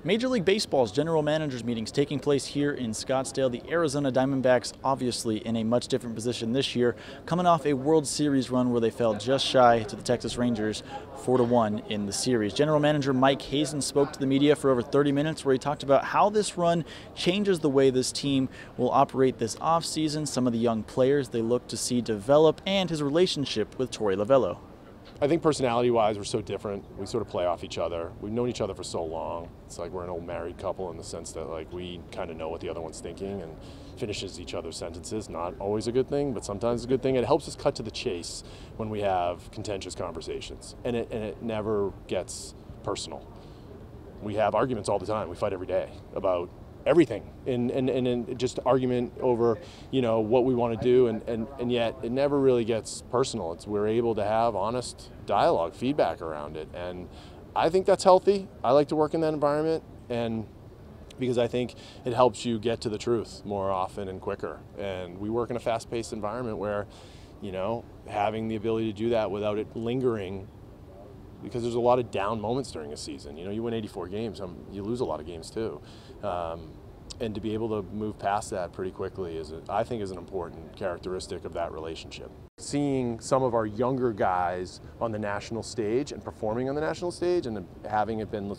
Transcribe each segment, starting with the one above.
Major League Baseball's general managers meetings taking place here in Scottsdale. The Arizona Diamondbacks obviously in a much different position this year, coming off a World Series run where they fell just shy to the Texas Rangers 4-1 in the series. General manager Mike Hazen spoke to the media for over 30 minutes where he talked about how this run changes the way this team will operate this offseason, some of the young players they look to see develop, and his relationship with Torey Lovullo. I think personality-wise, we're so different. We sort of play off each other. We've known each other for so long. It's like we're an old married couple in the sense that like we kind of know what the other one's thinking and finishes each other's sentences. Not always a good thing, but sometimes a good thing. It helps us cut to the chase when we have contentious conversations, and it never gets personal. We have arguments all the time. We fight every day about everything, and just argument over, you know, what we want to do, and yet it never really gets personal. We're able to have honest dialogue, feedback around it, and I think that's healthy. I like to work in that environment, and because I think it helps you get to the truth more often and quicker. And we work in a fast-paced environment where, you know, having the ability to do that without it lingering, because there's a lot of down moments during a season. You know, you win 84 games, you lose a lot of games too. And to be able to move past that pretty quickly I think is an important characteristic of that relationship. Seeing some of our younger guys on the national stage and performing on the national stage, and having it been,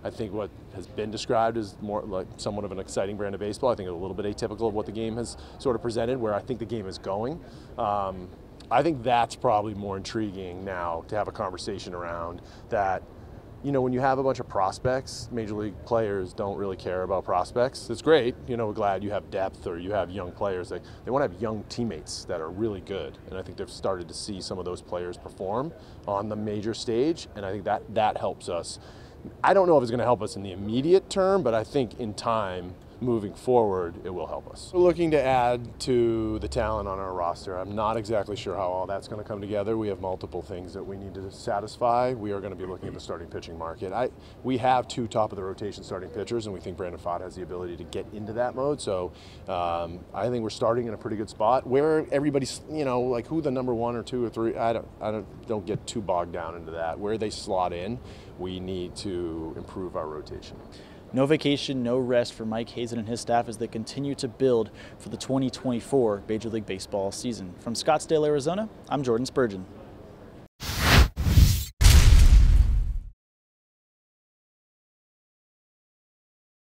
I think, what has been described as more like somewhat of an exciting brand of baseball. I think a little bit atypical of what the game has sort of presented, where I think the game is going. I think that's probably more intriguing now to have a conversation around that. You know, when you have a bunch of prospects, major league players don't really care about prospects. It's great, you know, we're glad you have depth or you have young players. They want to have young teammates that are really good. And I think they've started to see some of those players perform on the major stage. And I think that helps us. I don't know if it's going to help us in the immediate term, but I think in time, moving forward, it will help us. We're looking to add to the talent on our roster. I'm not exactly sure how all that's going to come together. We have multiple things that we need to satisfy. We are going to be looking at the starting pitching market. We have two top-of-the-rotation starting pitchers, and we think Brandon Pfaadt has the ability to get into that mode. So I think we're starting in a pretty good spot. Where everybody's, you know, like who the number 1 or 2 or 3, I don't get too bogged down into that. Where they slot in, we need to improve our rotation. No vacation, no rest for Mike Hazen and his staff as they continue to build for the 2024 Major League Baseball season. From Scottsdale, Arizona, I'm Jordan Spurgeon.